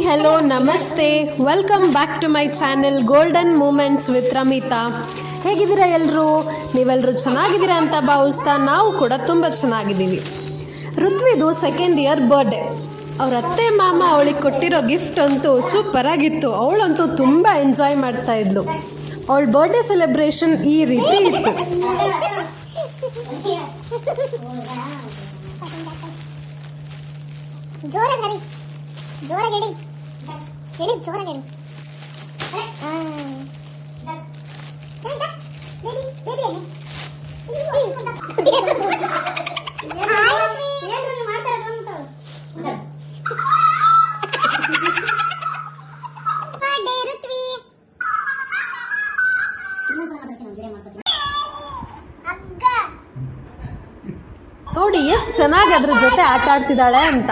Hello ನಮಸ್ತೆ, welcome back to my channel golden moments with Ramita. ಹೇಗಿದ್ದೀರಾ ಎಲ್ಲರೂ? ನೀವೆಲ್ಲರೂ ಚೆನ್ನಾಗಿದ್ದೀರಾ ಅಂತ ಭಾವಿಸ್ತಾ ನಾವು ಕೂಡ ತುಂಬ ಚೆನ್ನಾಗಿದ್ದೀವಿ. ಋತ್ವಿದು 2nd ಇಯರ್ ಬರ್ಡೇ. ಅವ್ರ ಅತ್ತೆ ಮಾಮ ಅವಳಿಗೆ ಕೊಟ್ಟಿರೋ ಗಿಫ್ಟ್ ಅಂತೂ ಸೂಪರ್ ಆಗಿತ್ತು. ಅವಳಂತೂ ತುಂಬ ಎಂಜಾಯ್ ಮಾಡ್ತಾ ಇದ್ಲು. ಅವಳ ಬರ್ಡೇ ಸೆಲೆಬ್ರೇಷನ್ ಈ ರೀತಿ ಇತ್ತು. ಜೋರಾಗಿ ಹೇಳಿ ಜೋರಾಗಿ ನೋಡಿ ಎಷ್ಟು ಚೆನ್ನಾಗಿ ಅದ್ರ ಜೊತೆ ಆಟ ಆಡ್ತಿದ್ದಾಳೆ ಅಂತ.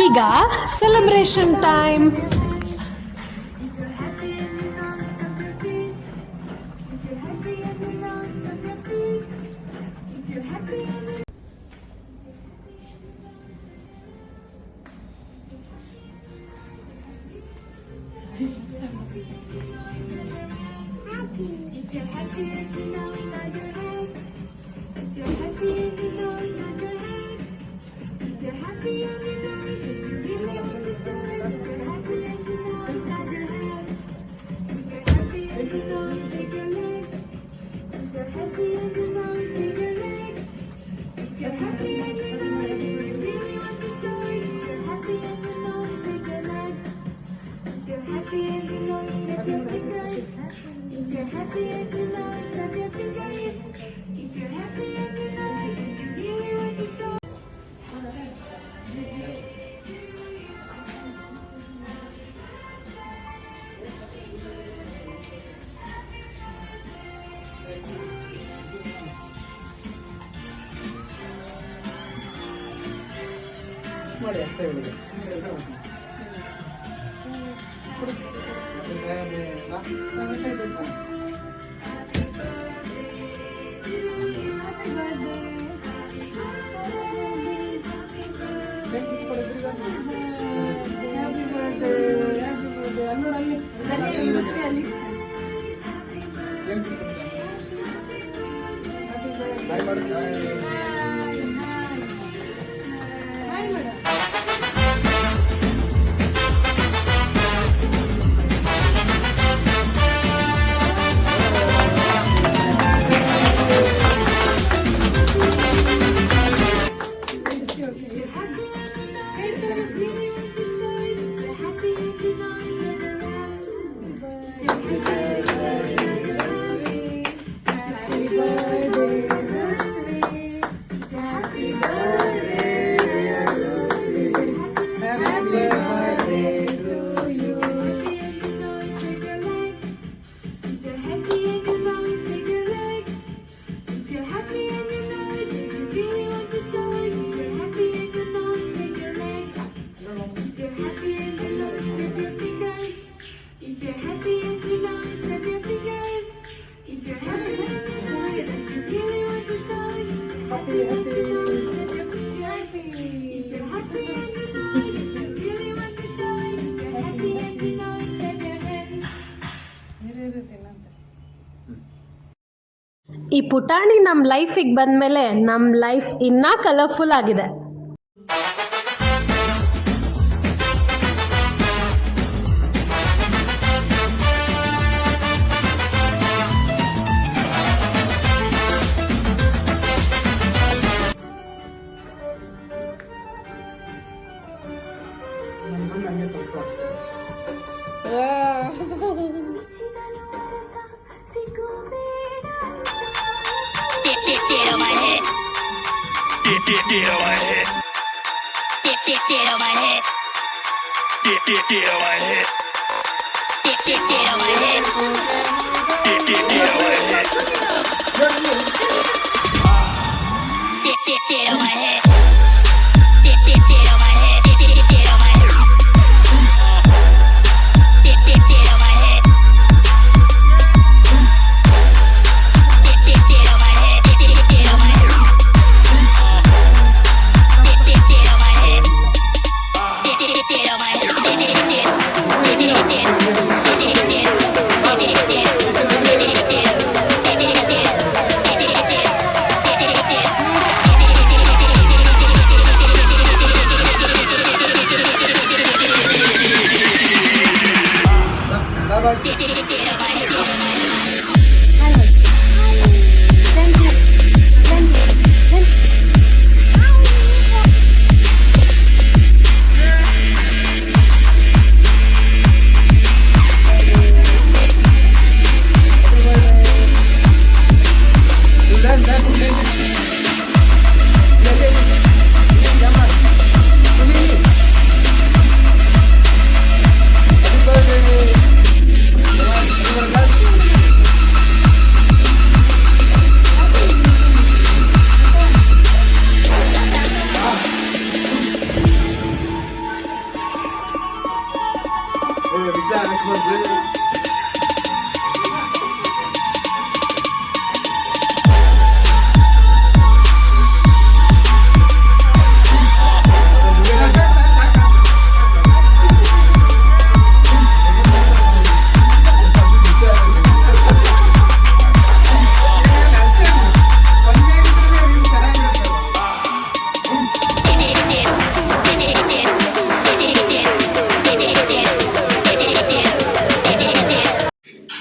ಈಗ ಸೆಲೆಬ್ರೇಷನ್ ಟೈಮ್. ಈ ಪುಟಾಣಿ ನಮ್ಮ ಲೈಫಿಗೆ ಬಂದಮೇಲೆ ನಮ್ಮ ಲೈಫ್ ಇನ್ನೂ ಕಲರ್ಫುಲ್ ಆಗಿದೆ. Get on my head. Get on my head. Get on my head. Get on my head. Get on my head. Get on my head. Get on my head.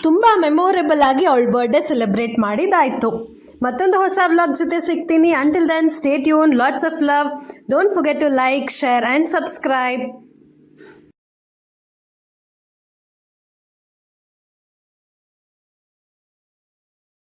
ತುಂಬ memorable ಆಗಿ ಅವಳ birthday celebrate ಮಾಡಿದ್ದಾಯಿತು. ಮತ್ತೊಂದು ಹೊಸ vlog ಜೊತೆ ಸಿಗ್ತೀನಿ. Until then stay tune, lots of love. Don't forget to like, share and subscribe.